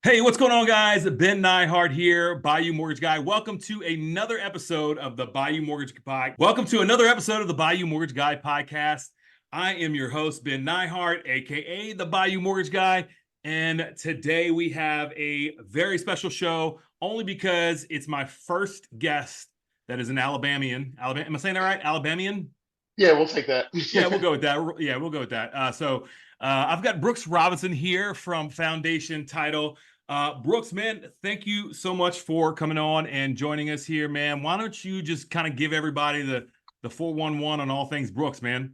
Hey, what's going on, guys? Ben Nyhart here, Bayou Mortgage Guy. Welcome to another episode of the Bayou Mortgage Guy. Welcome to another episode of the Bayou Mortgage Guy Podcast. I am your host, Ben Nyhart, aka the Bayou Mortgage Guy, and today we have a very special show, only because it's my first guest that is an Alabamian. Alabama, am I saying that right? Alabamian? Yeah, we'll take that. Yeah, we'll go with that. Yeah, we'll go with that. I've got Brooks Robinson here from Foundation Title. Brooks, man, thank you so much for coming on and joining us here, man. Why don't you just kind of give everybody the 411 on all things Brooks, man?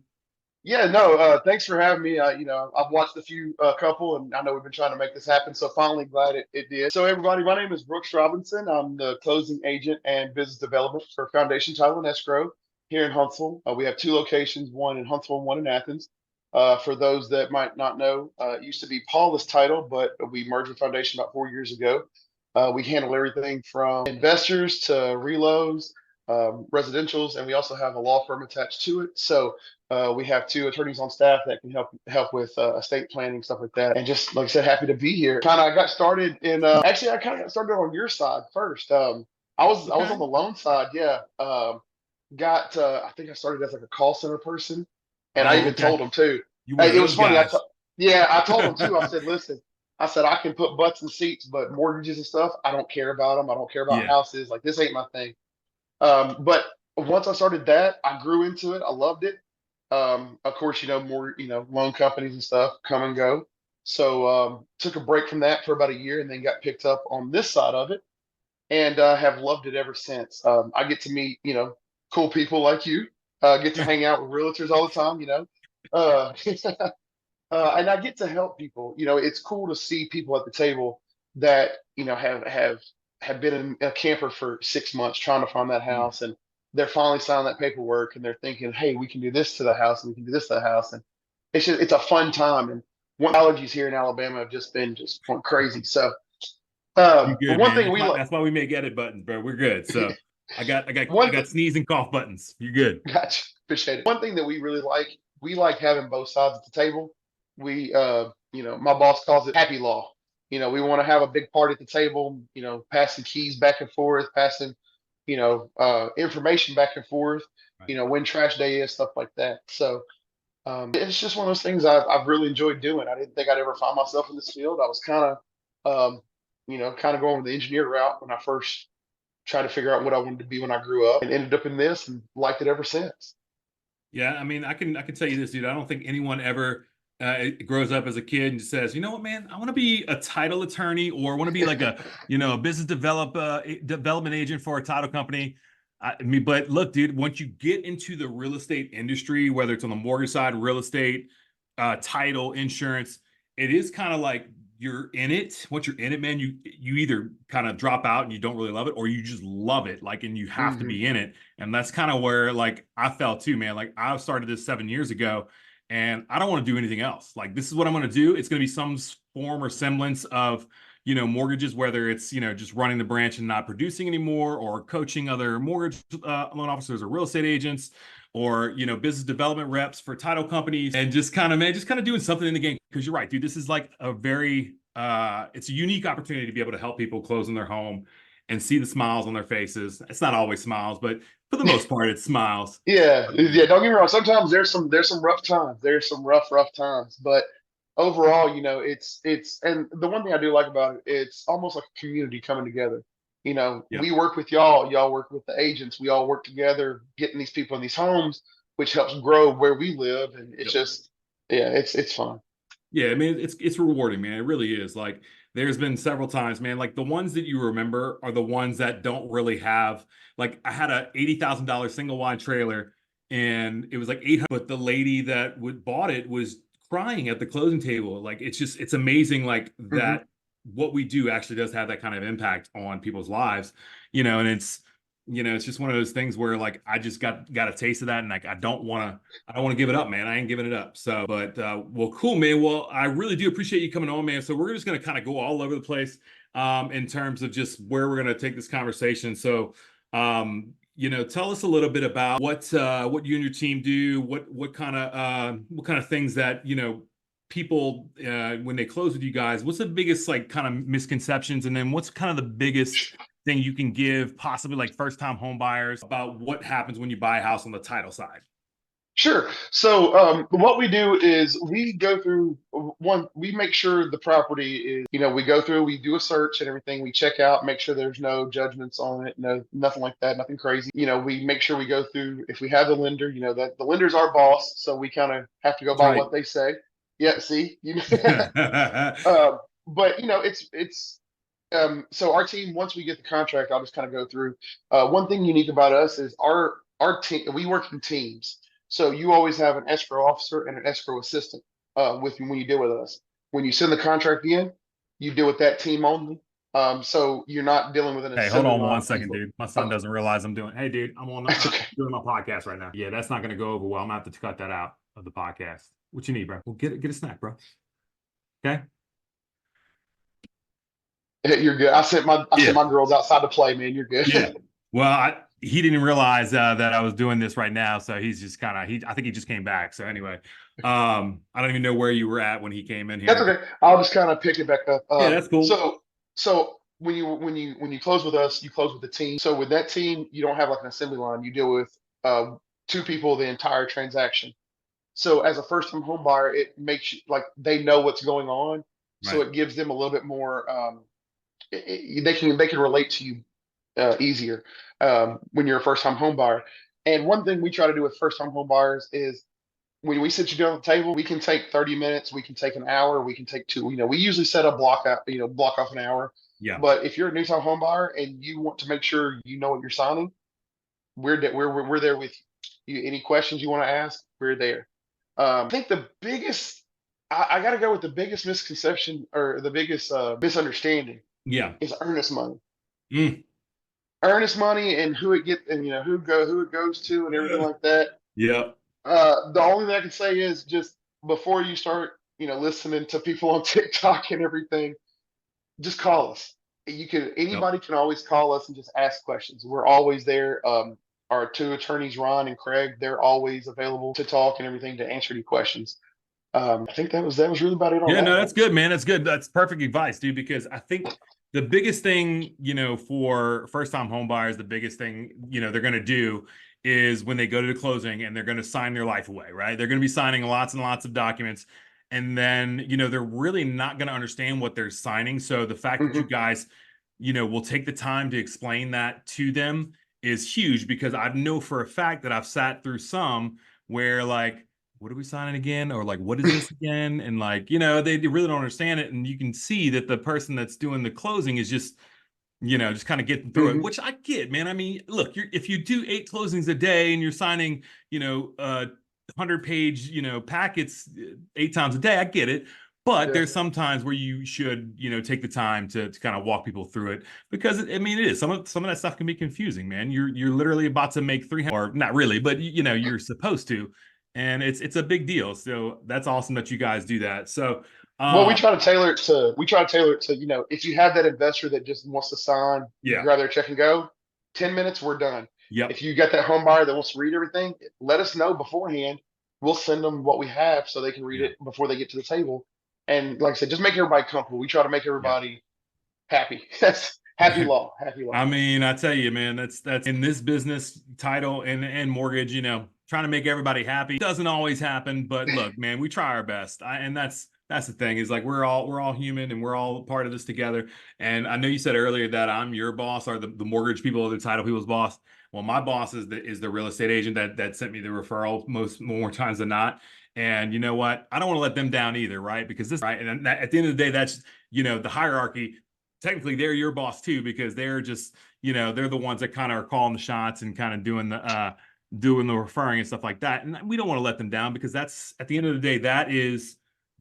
Yeah, no, thanks for having me. I've watched a few couple, and I know we've been trying to make this happen. So finally, glad it did. So everybody, my name is Brooks Robinson. I'm the closing agent and business development for Foundation Title and Escrow here in Huntsville. We have two locations, one in Huntsville and one in Athens. For those that might not know, it used to be Paulus Title, but we merged with Foundation about 4 years ago. We handle everything from investors to reloads, residentials, and we also have a law firm attached to it. So we have two attorneys on staff that can help with estate planning, stuff like that. And just like I said, happy to be here. Kind of got started in actually I kind of got started on your side first. I was on Okay. the loan side, yeah. Got I think I started as like a call center person, and I Oh, even okay. told them too. You one Hey, of it was those funny. guys. Yeah, I told them too. I said, listen, I said I can put butts in seats, but mortgages and stuff, I don't care about them. I don't care about Yeah. houses. Like this ain't my thing. But once I started that, I grew into it. I loved it. Of course, more, loan companies and stuff come and go. So took a break from that for about a year and then got picked up on this side of it and have loved it ever since. I get to meet, cool people like you, get to hang out with realtors all the time, uh, and I get to help people. It's cool to see people at the table that, have been in a camper for 6 months trying to find that house, and they're finally signing that paperwork, and they're thinking, hey, we can do this to the house, and we can do this to the house, and it's a fun time. And one allergies here in Alabama have just been just going crazy. So, You're but good, one man. thing That's we why like, that's why we make edit buttons, bro. We're good. So I one thing, got sneeze and cough buttons. You're good. gotcha, appreciate it. One thing that we like having both sides at the table. My boss calls it happy law. We want to have a big party at the table, passing keys back and forth, passing, information back and forth, Right. when trash day is, stuff like that. So it's just one of those things I've really enjoyed doing. I didn't think I'd ever find myself in this field. I was kind of going the engineer route when I first tried to figure out what I wanted to be when I grew up, and ended up in this and liked it ever since. Yeah, I mean, I can tell you this, dude. I don't think anyone ever grows up as a kid and just says, you know what, man, I want to be a title attorney or I want to be like a business development agent for a title company. I mean, but look, dude, once you get into the real estate industry, whether it's on the mortgage side, real estate, title, insurance, it is kind of like you're in it. Once you're in it, man, you either kind of drop out and you don't really love it, or you just love it, like, and you have to Hmm. be in it. And that's kind of where like I felt too, man. Like I started this 7 years ago and I don't want to do anything else. Like this is what I'm going to do. It's going to be some form or semblance of, mortgages, whether it's, just running the branch and not producing anymore or coaching other mortgage loan officers or real estate agents or, business development reps for title companies and just kind of, man, just kind of doing something in the game. Cause you're right, dude, this is like a very, it's a unique opportunity to be able to help people close in their home and see the smiles on their faces. It's not always smiles, but for the most part, it's smiles. Yeah, yeah. Don't get me wrong. Sometimes there's some rough times. There's some rough times. But overall, it's and the one thing I do like about it, it's almost like a community coming together. Yep. We work with y'all work with the agents. We all work together, getting these people in these homes, which helps grow where we live. And it's Yep. just, yeah, it's fun. Yeah, I mean it's rewarding, man. It really is. Like there's been several times, man. Like the ones that you remember are the ones that don't really have. Like I had a $80,000 single wide trailer, and it was like 800. But the lady that would bought it was crying at the closing table. Like it's amazing. Like Hmm. that what we do actually does have that kind of impact on people's lives, and it's just one of those things where like I just got a taste of that, and like I don't want to give it up, man. I ain't giving it up. So, but well, cool, man. Well, I really do appreciate you coming on, man. So we're just gonna kind of go all over the place in terms of just where we're gonna take this conversation. So, tell us a little bit about what you and your team do, what kind of things that people when they close with you guys, what's the biggest like kind of misconceptions, and then what's kind of the biggest thing you can give possibly like first time home buyers about what happens when you buy a house on the title side? Sure. So what we do is we go through we make sure the property is, we go through, we do a search and everything. We check out, make sure there's no judgments on it, no, nothing like that, nothing crazy. We make sure we go through, if we have the lender, that the lender's our boss, so we kind of have to go That's by right. what they say. Yeah, see, but so our team, once we get the contract, I'll just kind of go through. One thing unique about us is our team. We work in teams, so you always have an escrow officer and an escrow assistant with you when you deal with us. When you send the contract in, you deal with that team only. So you're not dealing with an Hey, hold assembly on one line of second, people. dude. My son Oh, doesn't realize I'm doing. Hey, dude, that's okay. doing my podcast right now. Yeah, that's not going to go over well. I'm gonna have to cut that out of the podcast. What you need, bro? Well, get a snack, bro. Okay. You're good. I sent Yeah. my girls outside to play, man. You're good. Yeah. Well, he didn't realize that I was doing this right now, so he's just kind of I think he just came back. So anyway, I don't even know where you were at when he came in That's here. okay. I'll just kind of pick it back up. Yeah, that's cool. So when you close with us, you close with the team. So with that team, you don't have like an assembly line. You deal with two people the entire transaction. So as a first time home buyer, it makes you like they know what's going on. So Right. it gives them a little bit more. They can relate to you easier when you're a first time home buyer. And one thing we try to do with first time home buyers is when we sit you down at the table, we can take 30 minutes, we can take an hour, we can take two. We usually set a block off an hour. Yeah. But if you're a new time home buyer and you want to make sure you know what you're signing, we're there with you. Any questions you want to ask, we're there. I think the biggest, I got to go with the biggest misconception or the biggest misunderstanding Yeah. is earnest money. Mm. Earnest money and who it goes to and everything like that. Yeah. The only thing I can say is just before you start, listening to people on TikTok and everything, just call us. Yep. Anybody can always call us and just ask questions. We're always there. Our two attorneys, Ron and Craig, they're always available to talk and everything to answer any questions. I think that was really about it on Yeah, no, that. that's good, man. That's good. That's perfect advice, dude, because I think the biggest thing, for first time home buyers, the biggest thing, they're going to do is when they go to the closing and they're going to sign their life away, right? They're going to be signing lots and lots of documents. And then, they're really not going to understand what they're signing. So the fact that you Hmm. guys, will take the time to explain that to them is huge because I know for a fact that I've sat through some where like, what are we signing again? Or like, what is this again? And like, they really don't understand it. And you can see that the person that's doing the closing is just, just kind of getting through it, Hmm. which I get, man. I mean, look, if you do 8 closings a day and you're signing, 100-page, packets 8 times a day, I get it. But Yeah. there's some times where you should, take the time to kind of walk people through it because I mean, it is some of that stuff can be confusing, man. You're literally about to make 300, or not really, but you're supposed to, and it's a big deal. So that's awesome that you guys do that. So, Well, um, we try to tailor it to, if you have that investor that just wants to sign, yeah, grab their check and go, 10 minutes, we're done. yep, If you got that home buyer that wants to read everything, let us know beforehand. We'll send them what we have so they can read yeah, it before they get to the table. And like I said, just make everybody comfortable. We try to make yeah. everybody happy. That's happy law, happy law. I mean, I tell you, man, that's in this business, title and mortgage, trying to make everybody happy doesn't always happen, but look, man, we try our best. And that's the thing is like we're all human and we're all part of this together. And I know you said earlier that I'm your boss or the mortgage people or the title people's boss. Well, my boss is the real estate agent that sent me the referral more times than not. And you know what? I don't want to let them down either, right? Because this right, and at the end of the day, that's the hierarchy. Technically they're your boss too because they're just they're the ones that kind of are calling the shots and kind of doing the referring and stuff like that, and we don't want to let them down because that's at the end of the day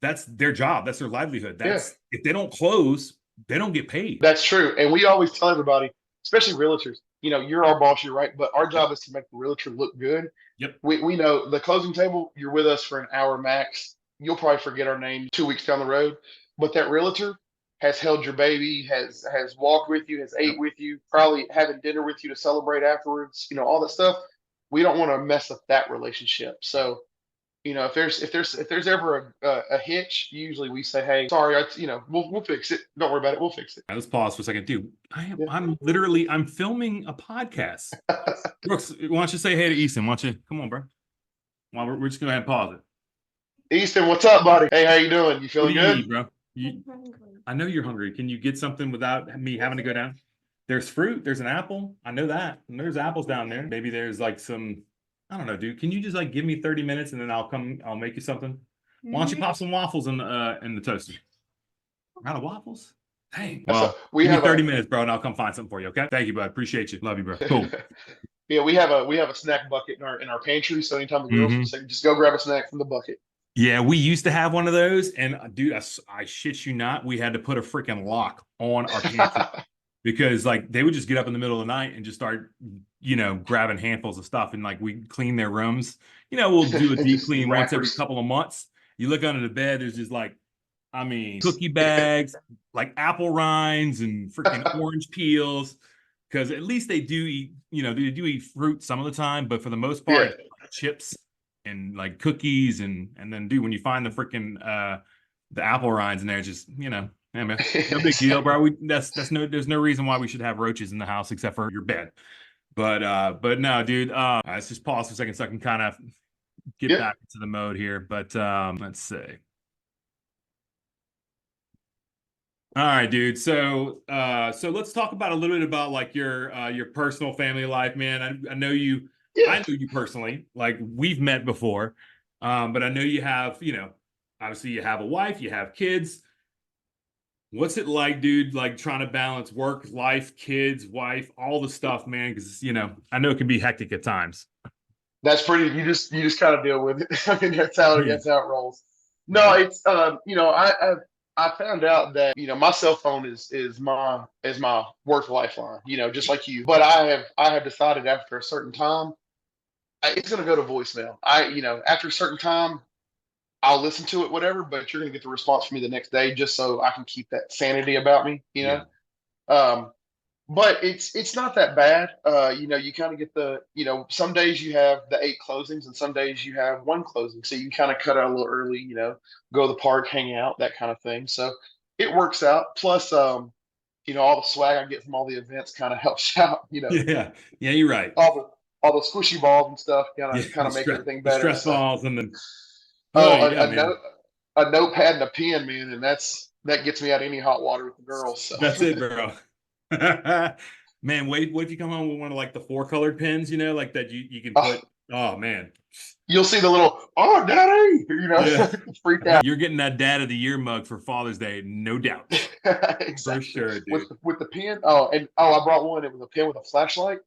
that's their job, that's their livelihood. Yeah. That's if they don't close, they don't get paid. That's true. And we always tell everybody, especially realtors, you're our boss, you're right. But our Yep. job is to make the realtor look good. Yep. We know the closing table, you're with us for an hour max. You'll probably forget our name 2 weeks down the road. But that realtor has held your baby, has walked with you, has ate Yep. with you, probably having dinner with you to celebrate afterwards, all that stuff. We don't want to mess up that relationship. So if there's ever a hitch, usually we say, hey, sorry, we'll fix it. Don't worry about it. We'll fix it. Let's pause for a second, dude. Yeah. I'm filming a podcast. Brooks, why don't you say hey to Easton? Why don't you come on, bro? Well, we're just gonna go ahead and pause it. Easton, what's up, buddy? Hey, how you doing? You What feeling do you good? need, bro? I know you're hungry. Can you get something without me having to go down? There's fruit. There's an apple. I know that. And there's apples down there. Maybe there's like some. I don't know, dude. Can you just like give me 30 minutes and then I'll make you something? Why don't you pop some waffles in the toaster? Out of waffles? Dang. Well, give me 30 minutes, bro, and I'll come find something for you. Okay. Thank you, bud. Appreciate you. Love you, bro. Cool. Yeah, we have a snack bucket in our pantry. So anytime the girls say, just go grab a snack from the bucket. Yeah, we used to have one of those, and dude, I shit you not, we had to put a freaking lock on our pantry because like they would just get up in the middle of the night and just start, grabbing handfuls of stuff, and like we clean their rooms. We'll do a deep clean once every couple of months. You look under the bed, there's just like, cookie bags, like apple rinds and freaking orange peels. Because at least they do eat, they do eat fruit some of the time, but for the most part, chips and like cookies and then dude, when you find the freaking the apple rinds in there, just yeah, man, no big deal, bro. There's no reason why we should have roaches in the house except for your bed. But no, dude. Let's just pause for a second so I can kind of get back into the mode here. But let's see. All right, dude. So let's talk about a little bit about like your personal family life, man. I know you. Yeah. I know you personally. Like we've met before, but I know you have. Obviously you have a wife, you have kids. What's it like, dude? Like trying to balance work, life, kids, wife, all the stuff, man. Because I know it can be hectic at times. That's pretty. You just kind of deal with it. I mean, that's how it rolls. No, it's I found out that my cell phone is my work lifeline. Just like you. But I have decided after a certain time, it's going to go to voicemail. After a certain time, I'll listen to it, whatever. But you're going to get the response from me the next day, just so I can keep that sanity about me. But it's not that bad. You kind of get some days you have the 8 closings and some days you have 1 closing. So you kind of cut out a little early, go to the park, hang out, that kind of thing. So it works out. Plus, all the swag I get from all the events kind of helps out, Yeah, you're right. All the squishy balls and stuff kind of make everything better. Stress balls and then a notepad and a pen, man, and that gets me out of any hot water with the girls. So. That's it, bro. Man, what if you come home with one of like the 4-colored pens, like that you can put. Oh man, you'll see the little daddy, freaked out. You're getting that Dad of the Year mug for Father's Day, no doubt. Exactly. For sure, dude. With the pen. I brought one. It was a pen with a flashlight.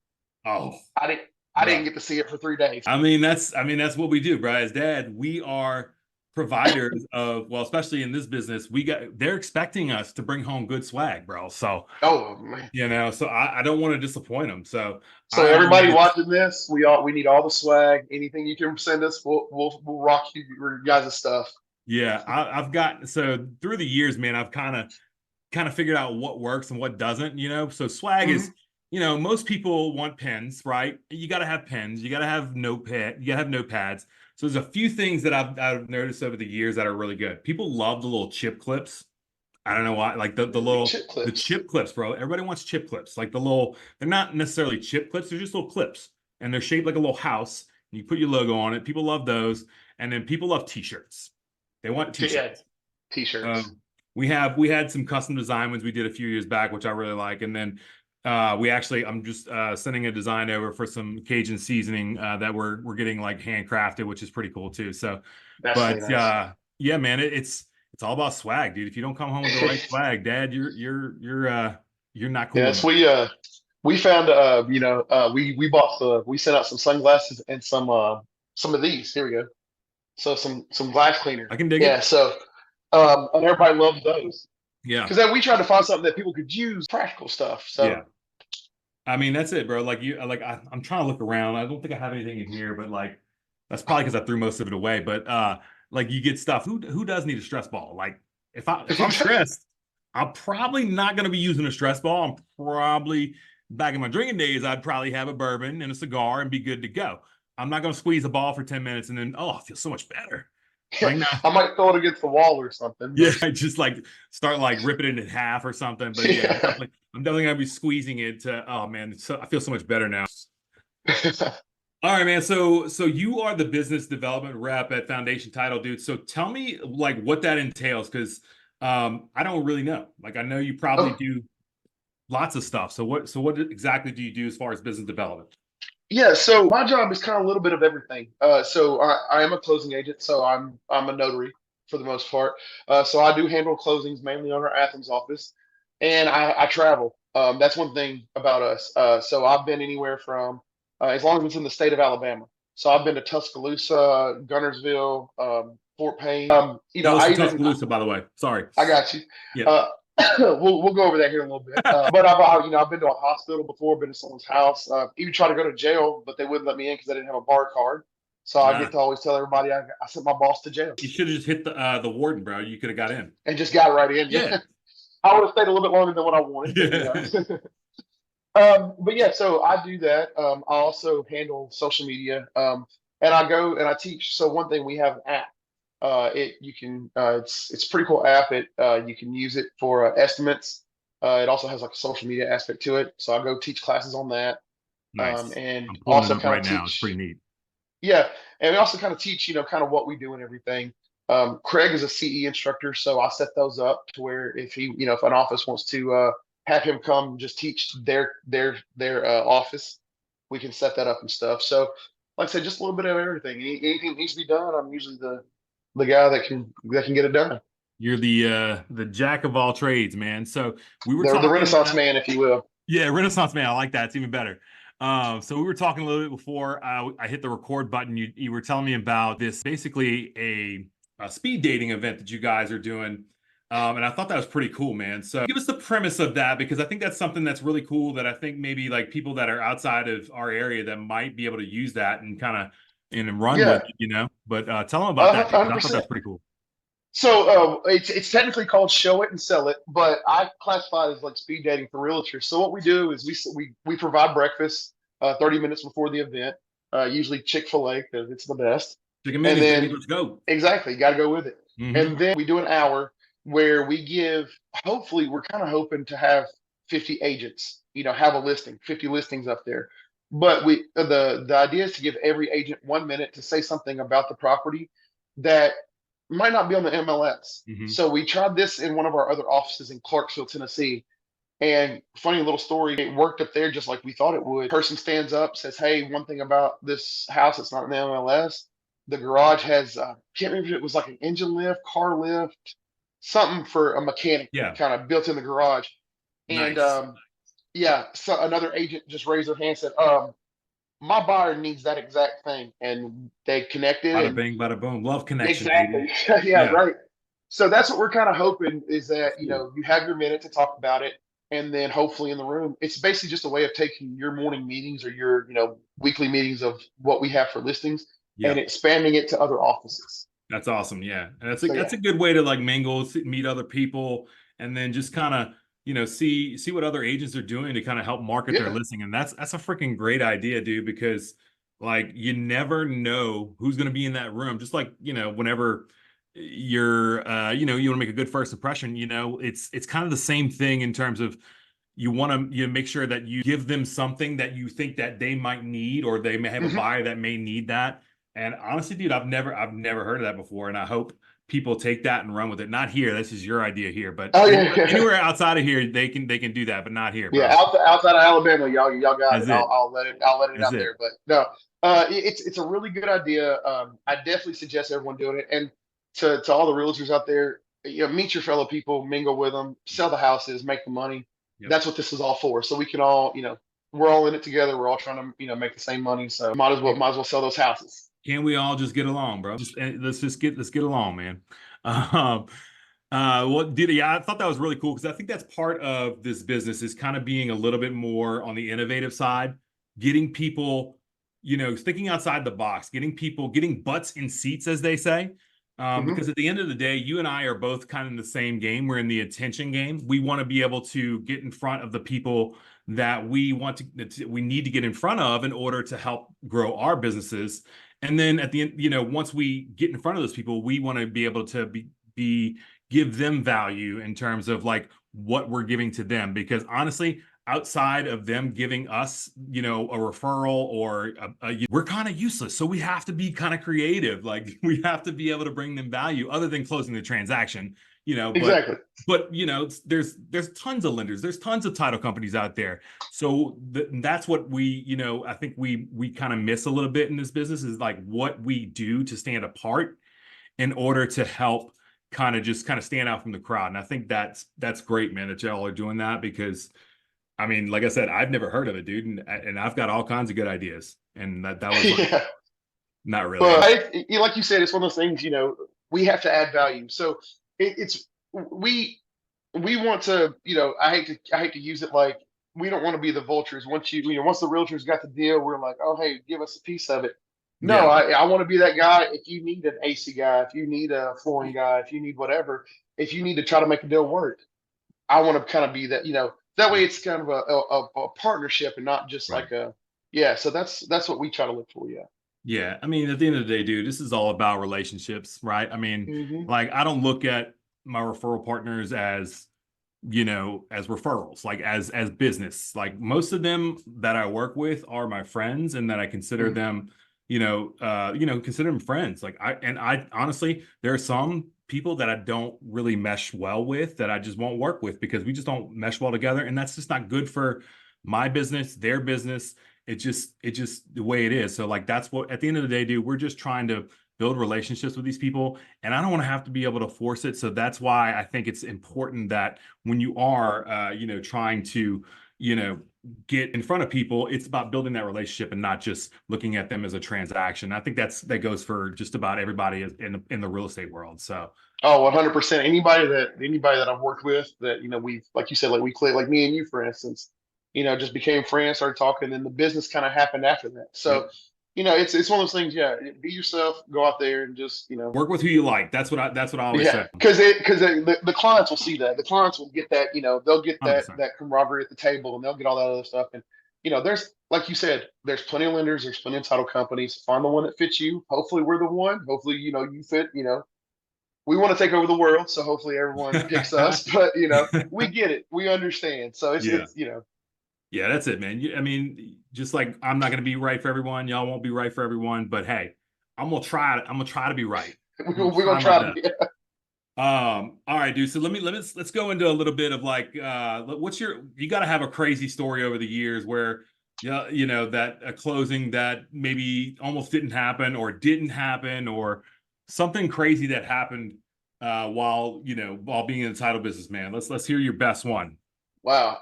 Oh, I didn't get to see it for 3 days. That's what we do, bro. As dad, we are providers of, well, especially in this business, they're expecting us to bring home good swag, bro. So, man. So I don't want to disappoint them. So everybody watching this, we need all the swag. Anything you can send us, we'll rock your guys' stuff. Yeah, I've got, so through the years, man, I've kind of figured out what works and what doesn't. So swag is. Most people want pens, right? You got to have pens. You got to have notepad. You got to have notepads. So there's a few things that I've noticed over the years that are really good. People love the little chip clips. I don't know why, like the chip clips, bro. Everybody wants chip clips. Like they're not necessarily chip clips. They're just little clips, and they're shaped like a little house. And you put your logo on it. People love those, and then people love T-shirts. They want T-shirts. T-shirts. We had some custom design ones we did a few years back, which I really like, and then. I'm just sending a design over for some Cajun seasoning that we're getting like handcrafted, which is pretty cool too. So, nice. Yeah, man, it's all about swag, dude. If you don't come home with the right swag, Dad, you're not cool. Yes, we found we sent out some sunglasses and some of these. Here we go. So some glass cleaner. I can dig it. Yeah. So and everybody loves those. Yeah, because then we tried to find something that people could use, practical stuff. So yeah, that's it, bro. Like I'm trying to look around. I don't think I have anything in here, but like that's probably because I threw most of it away. But like you get stuff. Who does need a stress ball? Like if I'm stressed, I'm probably not going to be using a stress ball. I'm probably back in my drinking days. I'd probably have a bourbon and a cigar and be good to go. I'm not going to squeeze the ball for 10 minutes and then, oh, I feel so much better. Like, no. I might throw it against the wall or something. Yeah, But just like start like ripping it in half or something. But yeah, yeah. I'm definitely gonna be squeezing it to, oh man, I feel so much better now. All right, man. So you are the business development rep at Foundation Title, dude. So tell me like what that entails, because I don't really know. Like I know you probably Oh, do lots of stuff. So what exactly do you do as far as business development? yeah. So my job is kind of a little bit of everything. So I am a closing agent, so I'm a notary for the most part. So I do handle closings mainly on our Athens office, and I travel. That's one thing about us. So I've been anywhere from as long as it's in the state of Alabama. So I've been to Tuscaloosa, Gunnersville, Fort Payne. No, it's I in even Tuscaloosa, by the way. Sorry. I got you. Yeah. Uh, we'll go over that here in a little bit. But I've been to a hospital before, been to someone's house, even tried to go to jail, but they wouldn't let me in because I didn't have a bar card. So I Nah, get to always tell everybody I sent my boss to jail you should have just hit the warden, bro. You could have got in. and just got right in. Yeah. Yeah, I would have stayed a little bit longer than what I wanted, but Yeah. but yeah, so I do that. I also handle social media, and I go and I teach. So one thing we have an app. It you can it's a pretty cool app. You can use it for estimates. It also has like a social media aspect to it. So I go teach classes on that, Nice. and I'm pulling it also up kind right of now. It's pretty teach. neat. Yeah, and we also kind of teach, kind of what we do and everything. Craig is a CE instructor, so I set those up to where if if an office wants to have him come just teach their office, we can set that up and stuff. So, like I said, just a little bit of everything. Anything that needs to be done, I'm usually the guy that can get it done. You're the jack of all trades, man. So we were The talking, Renaissance man, if you will. yeah, Renaissance man. I like that. It's even better. So we were talking a little bit before I hit the record button. You were telling me about this, basically a speed dating event that you guys are doing. And I thought that was pretty cool, man. So give us the premise of that, because I think that's something that's really cool that I think maybe like people that are outside of our area that might be able to use that and kind of and run with Yeah, it. But tell them about that, dude, 'cause I thought 100%. that's pretty cool. So it's technically called show it and sell it, but I classify it as like speed dating for realtors. So what we do is we provide breakfast 30 minutes before the event, usually Chick-fil-A because it's the best, Chicken and Mingus, baby, then let's go. exactly got to go with it. Hmm. And then we do an hour where we give. Hopefully, we're kind of hoping to have 50 agents. Have a listing, 50 listings up there. But the idea is to give every agent 1 minute to say something about the property that might not be on the MLS. Hmm. So we tried this in one of our other offices in Clarksville, Tennessee. And funny little story, it worked up there just like we thought it would. Person stands up, says, "Hey, one thing about this house that's not in the MLS, the garage has can't remember if it was like an engine lift, car lift, something for a mechanic Yeah, kind of built in the garage." And nice. yeah, so another agent just raised their hand, said, "My buyer needs that exact thing," and they connected Bada and bing, bada boom. Love connection, baby. exactly. Yeah, Yeah. right. So that's what we're kind of hoping is that, That's cool. you have your minute to talk about it. And then hopefully in the room, it's basically just a way of taking your morning meetings or your, weekly meetings of what we have for listings and Yeah. expanding it to other offices. That's awesome. Yeah. And So that's yeah. a good way to like mingle, meet other people, and then just kind of, see what other agents are doing to kind of help market their Yeah. listing. And that's a freaking great idea, dude, because like you never know who's going to be in that room. Just like, whenever you're you want to make a good first impression, it's kind of the same thing in terms of you want to make sure that you give them something that you think that they might need, or they may have a Hmm. buyer that may need that. And honestly, dude, I've never heard of that before, and I hope people take that and run with it. Not here. This is your idea here, but Oh anywhere, yeah. anywhere outside of here, they can do that, but not here, Yeah. bro. Outside of Alabama, y'all got That's it. it. I'll let it That's out it. there. But no, it's a really good idea. I definitely suggest everyone doing it. And to all the realtors out there, meet your fellow people, mingle with them, sell the houses, make the money. Yep. That's what this is all for. So we can all, we're all in it together. We're all trying to, make the same money. So might as well sell those houses. Can we all just get along, bro? Let's get along, man. Um, well, dude, yeah, I thought that was really cool because I think that's part of this business is kind of being a little bit more on the innovative side, getting people, thinking outside the box, getting butts in seats, as they say. Hmm. Because at the end of the day, you and I are both kind of in the same game. We're in the attention game. We want to be able to get in front of the people that we need to get in front of in order to help grow our businesses. And then at the end, once we get in front of those people, we want to be able to be give them value in terms of like what we're giving to them. Because honestly, outside of them giving us, a referral or we're kind of useless. So we have to be kind of creative. Like we have to be able to bring them value other than closing the transaction, but Exactly. there's tons of lenders, there's tons of title companies out there. So that's what I think we kind of miss a little bit in this business is like what we do to stand apart in order to help kind of stand out from the crowd. And I think that's great, man, that y'all are doing that because I mean, like I said, I've never heard of it, dude, and I've got all kinds of good ideas, and that was like Yeah. not really. But like you said, it's one of those things. We have to add value. So it's we we want to. I hate to use it like we don't want to be the vultures. Once the realtors got the deal, we're like, oh hey, give us a piece of it. No, Yeah, I want to be that guy. If you need an AC guy, if you need a flooring guy, if you need whatever, if you need to try to make a deal work, I want to kind of be that. That way it's kind of a partnership and not just right. like a yeah. So that's what we try to look for. Yeah. Yeah, I mean, at the end of the day, dude, this is all about relationships, right? I mean, Hmm. like I don't look at my referral partners as as referrals, like as business. Like most of them that I work with are my friends and that I consider Hmm. them, consider them friends. Like I honestly, there are some people that I don't really mesh well with that I just won't work with because we just don't mesh well together. And that's just not good for my business, their business. It just the way it is. So like that's what at the end of the day, dude, we're just trying to build relationships with these people. And I don't want to have to be able to force it. So that's why I think it's important that when you are trying to you know get in front of people, it's about building that relationship and not just looking at them as a transaction. I think that goes for just about everybody in the real estate world. So Oh, 100%. Anybody that I've worked with that, we've, like you said, like we click, like me and you, for instance, just became friends, started talking, and the business kind of happened after that. So, yep, it's one of those things. Yeah, be yourself, go out there and just, work with who you like. That's what I always yeah, say. because the clients will see that. The clients will get that. They'll get that 100%. that camaraderie at the table, and they'll get all that other stuff. And there's like you said, there's plenty of lenders, there's plenty of title companies. Find the one that fits you. Hopefully, we're the one. Hopefully, you fit. We want to take over the world, so hopefully everyone picks us. But we get it, we understand. So it's Yeah. it's Yeah, that's it, man. I mean, just like I'm not going to be right for everyone, y'all won't be right for everyone, but hey, I'm gonna try. I'm gonna try to be right. I'm gonna we're gonna try my try to best. be. All right, dude. So let's go into a little bit of like, you got to have a crazy story over the years where, yeah, that a closing that maybe almost didn't happen or didn't happen or something crazy that happened while being in the title business, man. Let's hear your best one. Wow.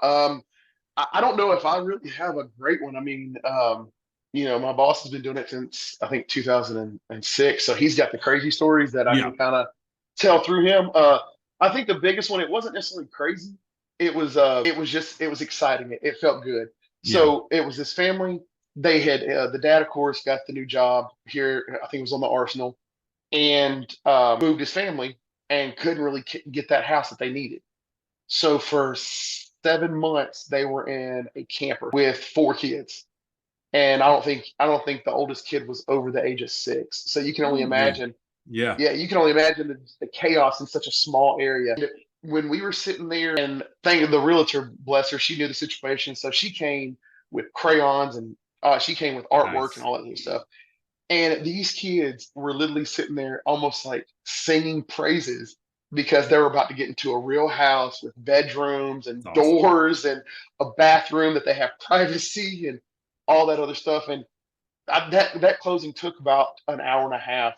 I don't know if I really have a great one. I mean, my boss has been doing it since I think 2006, so he's got the crazy stories that I Yeah, can kind of tell through him. I think the biggest one, it wasn't necessarily crazy. It was exciting. It felt good. yeah, So it was this family. They had the dad, of course, got the new job here. I think it was on the Arsenal, and moved his family and couldn't really get that house that they needed. So for 7 months, they were in a camper with four kids, and I don't think the oldest kid was over the age of 6. So you can only ooh, dude, imagine. yeah, Yeah, you can only imagine the chaos in such a small area. When we were sitting there, and thank the realtor, bless her, she knew the situation, so she came with crayons and she came with artwork and nice, all that other stuff. And these kids were literally sitting there almost like singing praises because they were about to get into a real house with bedrooms and that's awesome. doors and a bathroom that they have privacy and all that other stuff. And that closing took about an hour and a half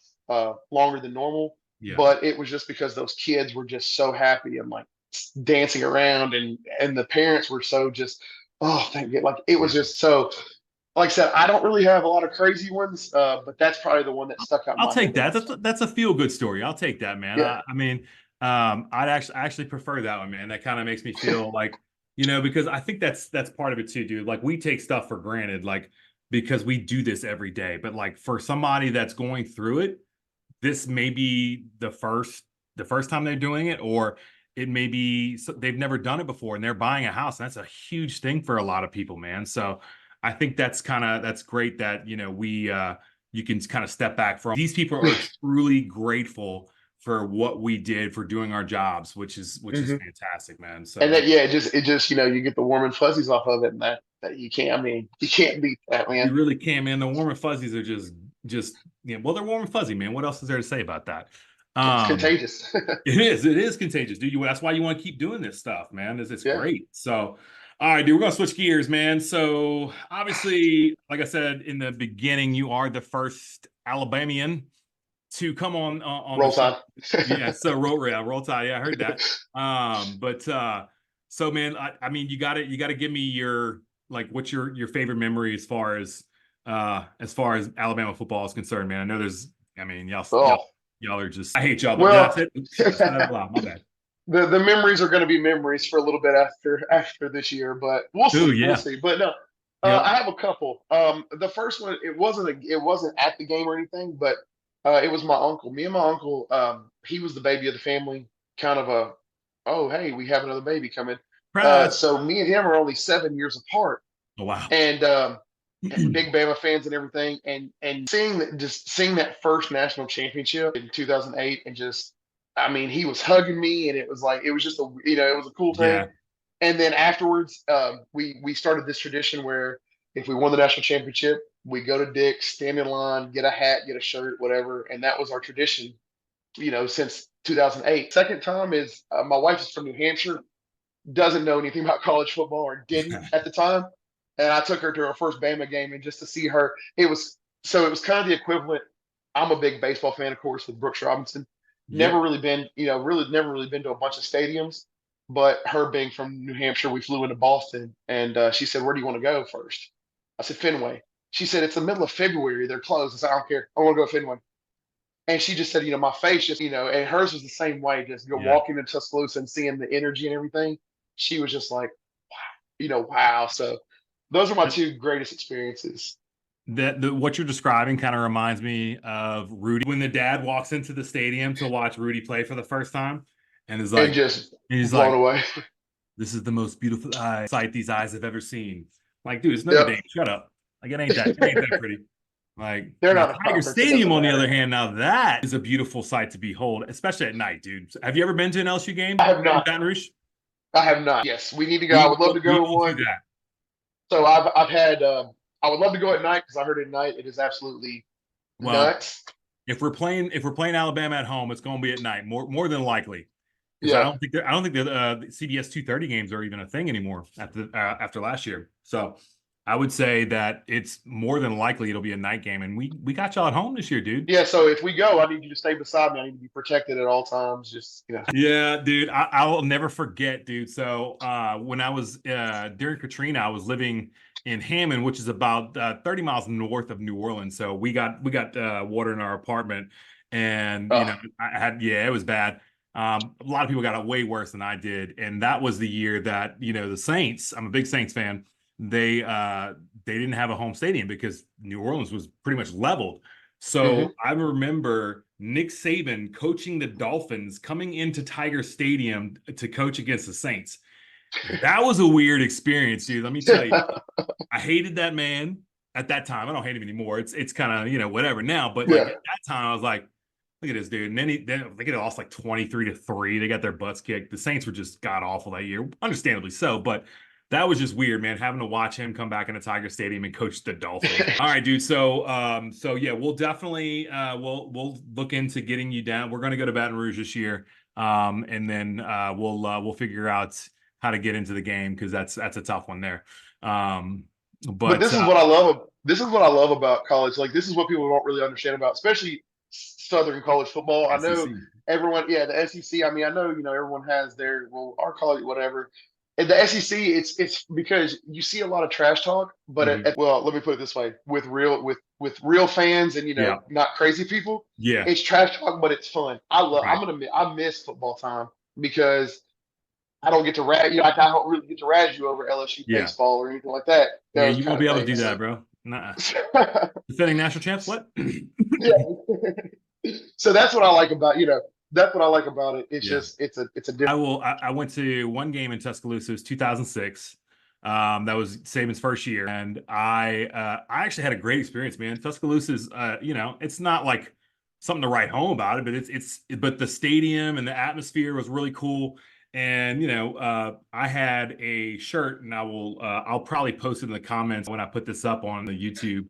longer than normal, Yeah, but it was just because those kids were just so happy and like dancing around, and the parents were so just, oh thank you, like it was yeah. just so, like I said, I don't really have a lot of crazy ones, but that's probably the one that stuck out in I'll my head take the that. most. That's a feel good story. I'll take that, man. Yeah. I mean, I actually prefer that one, man. That kind of makes me feel like, because I think that's part of it too, dude. Like we take stuff for granted, like because we do this every day. But like for somebody that's going through it, this may be the first time they're doing it, or it may be they've never done it before and they're buying a house. And that's a huge thing for a lot of people, man. So I think that's great that, you can kind of step back from these people are truly grateful for what we did for doing our jobs, which is Mhm. fantastic, man. So And that, yeah, it just, you get the warm and fuzzies off of it, and that you can't, I mean, you can't beat that, you man. really can, man. The warm and fuzzies are just well, they're warm and fuzzy, man. What else is there to say about that? It's Um, contagious. it is contagious, dude. That's why you want to keep doing this stuff, man. It's Yeah. great. So, all right, dude, we're gonna switch gears, man. So, obviously, like I said in the beginning, you are the first Alabamian to come on the Roll show. Tide. Yeah, so roll tide. Yeah, I heard that. But so man, I mean, you gotta give me what's your favorite memory as far as Alabama football is concerned, man. I know I mean, Oh, y'all are just I hate y'all, but yeah, well, that's it. Shit, I said that out loud. My bad. the memories are going to be memories for a little bit after this year, but we'll Ooh, see, we'll yeah. see. But no, Yep. I have a couple. The first one, it wasn't at the game or anything, but it was my uncle. Me and my uncle, he was the baby of the family. Kind of a, oh hey, we have another baby coming. Surprise. So me and him are only 7 years apart, Oh, wow. and big Bama fans and everything, and seeing that first national championship in 2008, and just, I mean, he was hugging me, and it was like, it was just it was a cool thing. Yeah. And then afterwards, we started this tradition where if we won the national championship, we go to Dick's, stand in line, get a hat, get a shirt, whatever, and that was our tradition, since 2008. Second time is, my wife is from New Hampshire, doesn't know anything about college football, or didn't at the time. And I took her to her first Bama game, and just to see her, it was kind of the equivalent. I'm a big baseball fan, of course, with Brooks Robinson. Never Yep. really been, really never really been to a bunch of stadiums. But her being from New Hampshire, we flew into Boston, and she said, "Where do you want to go first?" I said, "Fenway." She said, "It's the middle of February. They're closed." I said, "I don't care. I want to go to Fenway." And she just said, my face just, and hers was the same way. Just Yeah. walking into Tuscaloosa and seeing the energy and everything. She was just like, wow. So those are my two greatest experiences. What you're describing kind of reminds me of Rudy when the dad walks into the stadium to watch Rudy play for the first time, and is And like, just he's blown like, away. "This is the most beautiful sight these eyes have ever seen." Like, dude, it's Notre Yep. Dame. Shut up. Like, it ain't that pretty. Like They're now, not a Tiger conference. It Stadium, doesn't on the matter. other hand, now that is a beautiful sight to behold, especially at night, dude. Have you ever been to an LSU I game have in not. Baton Rouge? I have not. Yes, we need to go. I would love to We go to will do one. that. So I've had. I would love to go at night, because I heard at night it is absolutely Well, nuts. if we're playing Alabama at home, it's going to be at night, more than likely, because I Yeah. don't think the CBS 230 games are even a thing anymore after last year. So I would say that it's more than likely it'll be a night game, and we got y'all at home this year, dude. Yeah. So if we go, I need you to stay beside me. I need to be protected at all times. Just. Yeah, dude, I'll never forget, dude. So when I was during Katrina, I was living in Hammond, which is about 30 miles north of New Orleans. So we got water in our apartment, and Oh. yeah, it was bad. A lot of people got it way worse than I did, and that was the year that the Saints. I'm a big Saints fan. They didn't have a home stadium because New Orleans was pretty much leveled. Hmm. So I remember Nick Saban coaching the Dolphins coming into Tiger Stadium to coach against the Saints. That was a weird experience, dude. Let me tell you. I hated that man at that time. I don't hate him anymore. It's kind of, whatever now. But like Yeah. at that time, I was like, look at this dude. And then they get lost like 23-3. They got their butts kicked. The Saints were just god awful that year, understandably so. But that was just weird, man. Having to watch him come back into Tiger Stadium and coach the Dolphins. All right, dude. So yeah, we'll definitely we'll look into getting you down. We're gonna go to Baton Rouge this year. And then we'll figure out how to get into the game, because that's a tough one there. But But this is what I love. This is what I love about college. Like, this is what people don't really understand about, especially Southern college football. I know SEC. everyone, yeah, the SEC. I mean, I know, everyone has their, well, our college, whatever. And the SEC, it's because you see a lot of trash talk, but Mhm. well, let me put it this way: with real fans, and Yeah. not crazy people, Yeah. it's trash talk, but it's fun. Right. I miss football time, because I don't get to I don't really get to razz you over LSU Yeah. baseball or anything like that. Yeah. Those You kind won't of be able to do things. that, So bro. Nah. Defending national champs? What? yeah, So that's what I like about, that's what I like about it. It's Yeah. just, it's a different. I went to one game in Tuscaloosa. It was 2006. That was Saban's first year, and I actually had a great experience, man. Tuscaloosa is, it's not like something to write home about it, but but the stadium and the atmosphere was really cool. And I had a shirt, and I'll probably post it in the comments when I put this up on the YouTube.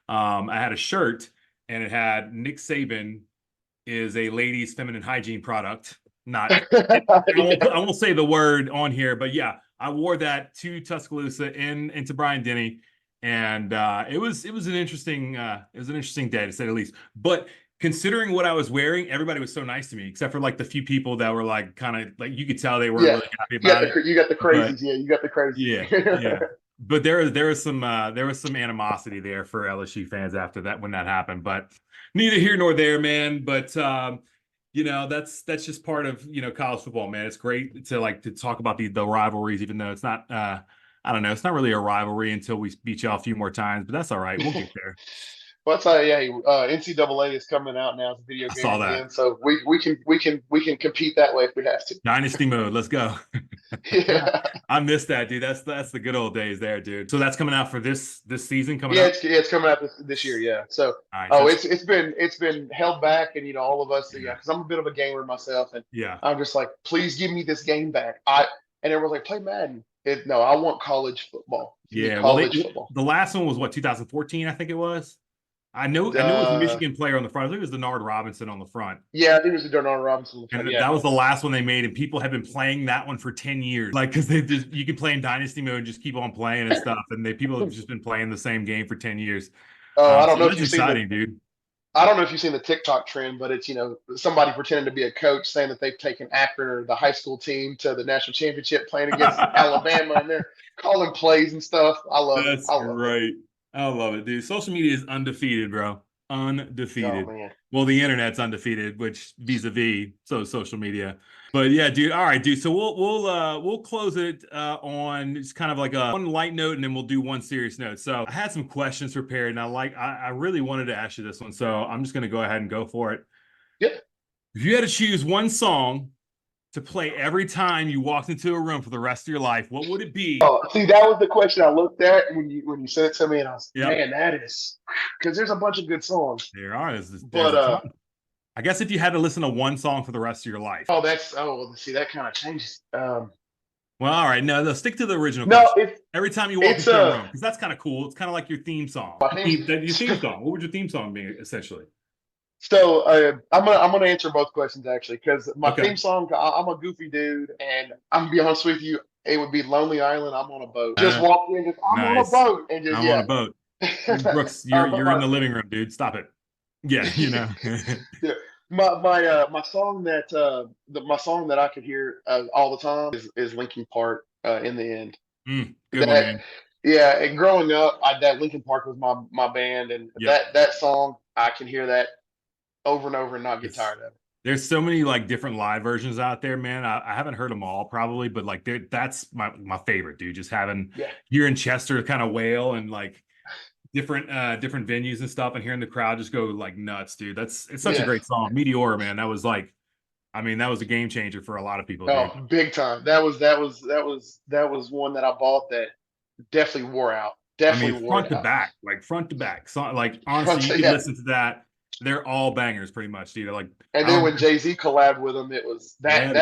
I had a shirt, and it had Nick Saban is a ladies' feminine hygiene product. Not, I won't say the word on here, but yeah, I wore that to Tuscaloosa into Bryant Denny, and it was an interesting day to say the least. But considering what I was wearing, everybody was so nice to me, except for like the few people that were like kind of like you could tell they weren't Yeah, really happy about it. you got the But crazies. Yeah, you got the crazies. yeah, yeah. But there was some animosity there for LSU fans after that when that happened. But neither here nor there, man. But that's just part of college football, man. It's great to talk about the rivalries, even though it's not I don't know, it's not really a rivalry until we beat y'all a few more times, but that's all right. We'll get there. Well, I'll tell you, yeah, NCAA is coming out now as a video I game saw that. again, so we can compete that way if we have to. Dynasty mode. Let's go. Yeah, I missed that, dude. That's the good old days there, dude. So that's coming out for this season coming yeah, up. it's coming out this year. Yeah, so All right. oh, it's been held back, and all of us, Yeah. because I'm a bit of a gamer myself, and Yeah. I'm just like, please give me this game back. And everyone's like, play Madden. No, I want college football. Give me Yeah. Well, college football. the last one was what, 2014, I think it was. I know it was a Michigan player on the front. I think it was Denard Robinson on the front. Yeah, I think it was the Darnell Robinson. And Yeah. that was the last one they made, and people have been playing that one for 10 years. Like, because you can play in Dynasty mode and just keep on playing and stuff. And people have just been playing the same game for 10 years. I don't know if that's you've exciting, dude. I don't know if you've seen the TikTok trend, but it's somebody pretending to be a coach saying that they've taken Akron or the high school team to the national championship playing against Alabama, and they're calling plays and stuff. I love it. That's I love it. great. I love it, dude. Social media is undefeated, bro. Oh Undefeated. man. Well, the internet's undefeated, which vis-a-vis social media. But yeah, dude. All right, dude. So we'll close it on just kind of like a one light note, and then we'll do one serious note. So I had some questions prepared, and I really wanted to ask you this one, so I'm just gonna go ahead and go for it. Yeah. If you had to choose one song to play every time you walked into a room for the rest of your life, what would it be? Oh, see, that was the question I looked at when you sent it to me, and I was, Yep. man, that is because there's a bunch of good songs. There are. But I guess if you had to listen to one song for the rest of your life. see, that kind of changes. Well, all right. No, stick to the original No, question. Every time you walk into a room, because that's kind of cool. It's kind of like your theme song. Your theme song. What would your theme song be, essentially? So I'm gonna answer both questions actually, because my theme song, I'm a goofy dude, and I'm gonna be honest with you, it would be Lonely Island. I'm on a boat. Just walk in, I'm on a boat, and just I'm on a boat. Brooks, you're in the living room, dude. Stop it. Yeah, yeah. My song that I could hear all the time is Linkin Park, In the End. Good one, man. Yeah, and growing up, that Linkin Park was my band, and that song, I can hear that over and over and not get tired of it. There's so many like different live versions out there, man. I haven't heard them all probably, but like that's my favorite, dude. Just hearing Chester kind of wail and like different venues and stuff, and hearing the crowd just go like nuts, dude. It's such a great song. Meteora, man. That was like, I mean, that was a game changer for a lot of people. Oh, dude. Big time. That was one that I bought that definitely wore out. Definitely wore out. Front to back. So, like honestly, you can listen to that. They're all bangers, pretty much, dude. Like, and then when Jay-Z collabed with them, it was that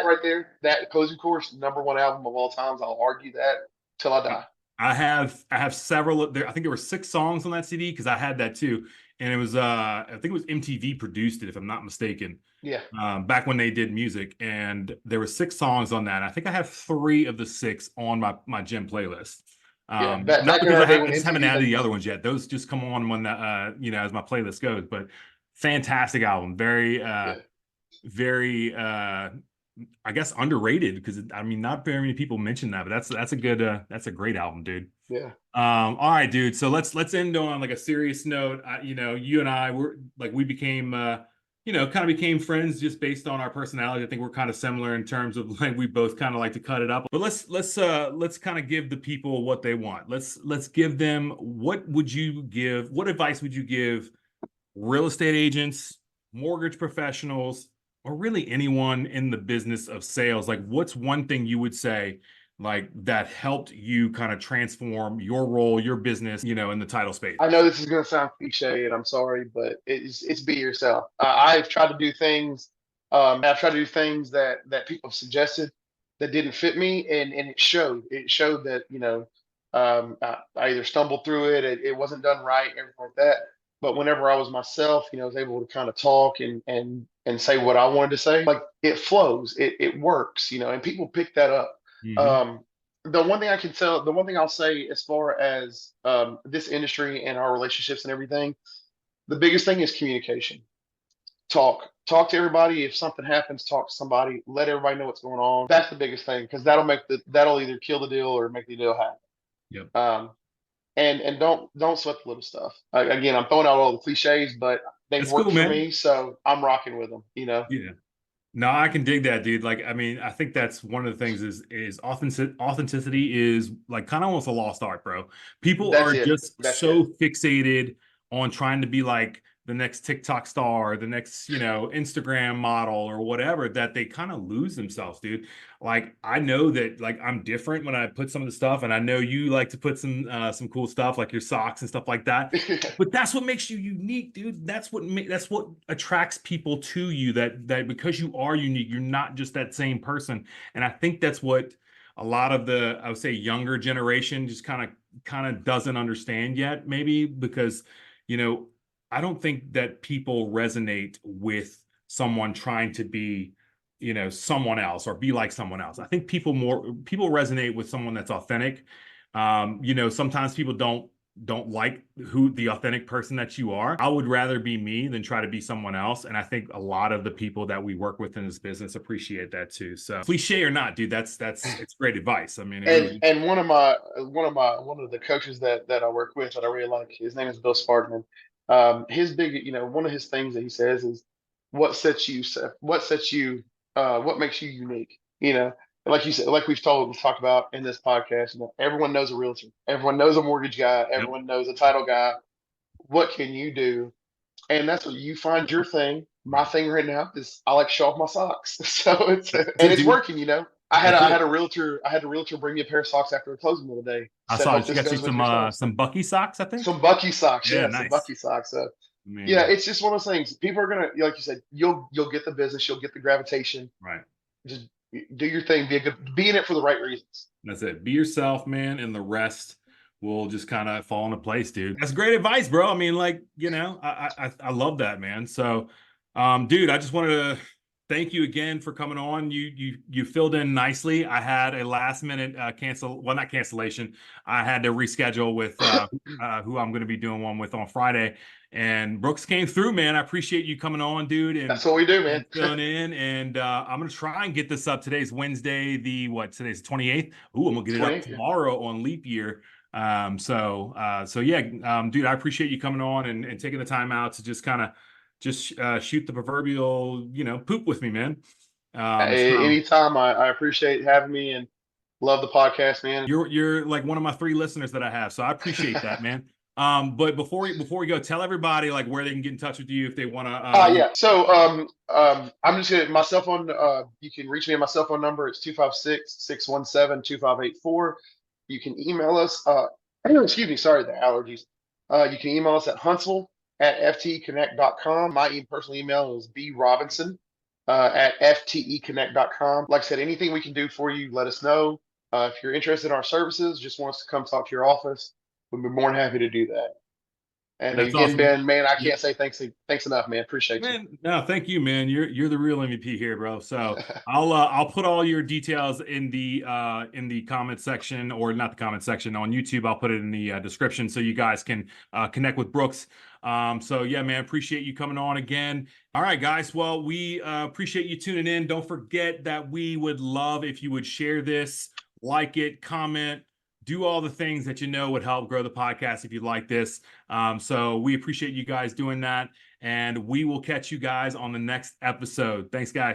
right there. That Collision Course, #1 album of all times. I'll argue that till I die. I have several. I think there were 6 songs on that CD because I had that too, and it was I think it was MTV produced it, if I'm not mistaken. Yeah. Back when they did music, and there were 6 songs on that. I think I have 3 of the 6 on my gym playlist. Not because I just haven't added the other ones yet. Those just come on when as my playlist goes. But fantastic album, very I guess underrated, because I mean not very many people mention that, but that's a great album, dude. Yeah. All right, dude. So let's end on like a serious note. You and I we became kind of became friends just based on our personality. I think we're kind of similar in terms of like we both kind of like to cut it up. But let's kind of give the people what they want. Let's give them what advice would you give real estate agents, mortgage professionals, or really anyone in the business of sales, like what's one thing you would say like that helped you kind of transform your role, your business, in the title space? I know this is going to sound cliche, and I'm sorry, but it's be yourself. I've tried to do things. I've tried to do things that people have suggested that didn't fit me, and it showed. It showed that I either stumbled through it, it wasn't done right, everything like that. But whenever I was myself, I was able to kind of talk and say what I wanted to say. Like it flows, it works, and people pick that up. Hmm. Um, the one thing I'll say as far as this industry and our relationships and everything, the biggest thing is communication. Talk to everybody. If something happens, talk to somebody. Let everybody know what's going on. That's the biggest thing because that'll either kill the deal or make the deal happen. Yep. And don't sweat the little stuff. Again, I'm throwing out all the cliches, but they've That's cool, worked for man. me, so I'm rocking with them. Yeah. No, I can dig that, dude. Like, I mean, I think that's one of the things is authenticity is like kind of almost a lost art, bro. People That's are it. just That's it. so fixated on trying to be like the next TikTok star, the next, Instagram model or whatever, that they kind of lose themselves, dude. Like, I know that like I'm different when I put some of the stuff, and I know you like to put some cool stuff like your socks and stuff like that. But that's what makes you unique, dude. That's what attracts people to you. That because you are unique, you're not just that same person. And I think that's what a lot of I would say younger generation just kind of doesn't understand yet, maybe because you know I don't think that people resonate with someone trying to be someone else or be like someone else. I think people resonate with someone that's authentic. Sometimes people don't like who the authentic person that you are. I would rather be me than try to be someone else. And I think a lot of the people that we work with in this business appreciate that too. So cliche or not, dude, it's great advice. I mean, it And really. and one of the coaches that I work with that I really like, his name is Bill Sparkman. His big, one of his things that he says is what makes you unique. Like you said, like we've talked about in this podcast. Everyone knows a realtor, everyone knows a mortgage guy, Yep. everyone knows a title guy. What can you do? And that's what you find your thing. My Right. thing right now is I like to show off my socks. So That's and it, it's dude. working. That's it. I had a realtor bring me a pair of socks after a closing the other day. I Said, saw hope that you this got you goes with your stuff. some Bucky socks, I think. Some Bucky socks, Yeah, yeah, some nice. Bucky socks. So yeah, Man, it's just one of those things. People are gonna, like you said, you'll get the business, you'll get the gravitation. right. Just do your thing, be in it for the right reasons. That's it. Be yourself, man, and the rest will just kind of fall into place, dude. That's great advice, bro. I mean, like, I love that, man. So, dude, I just wanted to thank you again for coming on. You filled in nicely. I had a last minute not cancellation. I had to reschedule with who I'm going to be doing one with on Friday. And Brooks came through, man. I appreciate you coming on, dude, That's what we do, man. and filling in. And I'm gonna try and get this up. Today's Wednesday, today's the 28th. Ooh, I'm gonna get it up 20. Yeah. tomorrow on leap year. So yeah, dude, I appreciate you coming on and taking the time out to just kind of shoot the proverbial, poop with me, man. So Anytime, I appreciate having me and love the podcast, man. you're like one of my 3 listeners that I have, so I appreciate that, man. But before we go, tell everybody like where they can get in touch with you if they want to. Yeah. So I'm just gonna my cell phone. You can reach me on my cell phone number. It's 256-617-2584. You can email us. Excuse me. Sorry, the allergies. You can email us at huntsville@fteconnect.com. My personal email is brobinson at fteconnect.com. Like I said, anything we can do for you, let us know. If you're interested in our services, just want us to come talk to your office, we'd be more than happy to do that. And That's again, awesome. Ben, man, I Yeah. can't say thanks enough, man. Appreciate you. Man, no, thank you, man. You're the real MVP here, bro. So I'll put all your details in the comment section, or not the comment section on YouTube. I'll put it in the description so you guys can connect with Brooks. So yeah, man, appreciate you coming on again. All right, guys. Well, we appreciate you tuning in. Don't forget that we would love if you would share this, like it, comment, do all the things that would help grow the podcast if you like this. So we appreciate you guys doing that. And we will catch you guys on the next episode. Thanks, guys.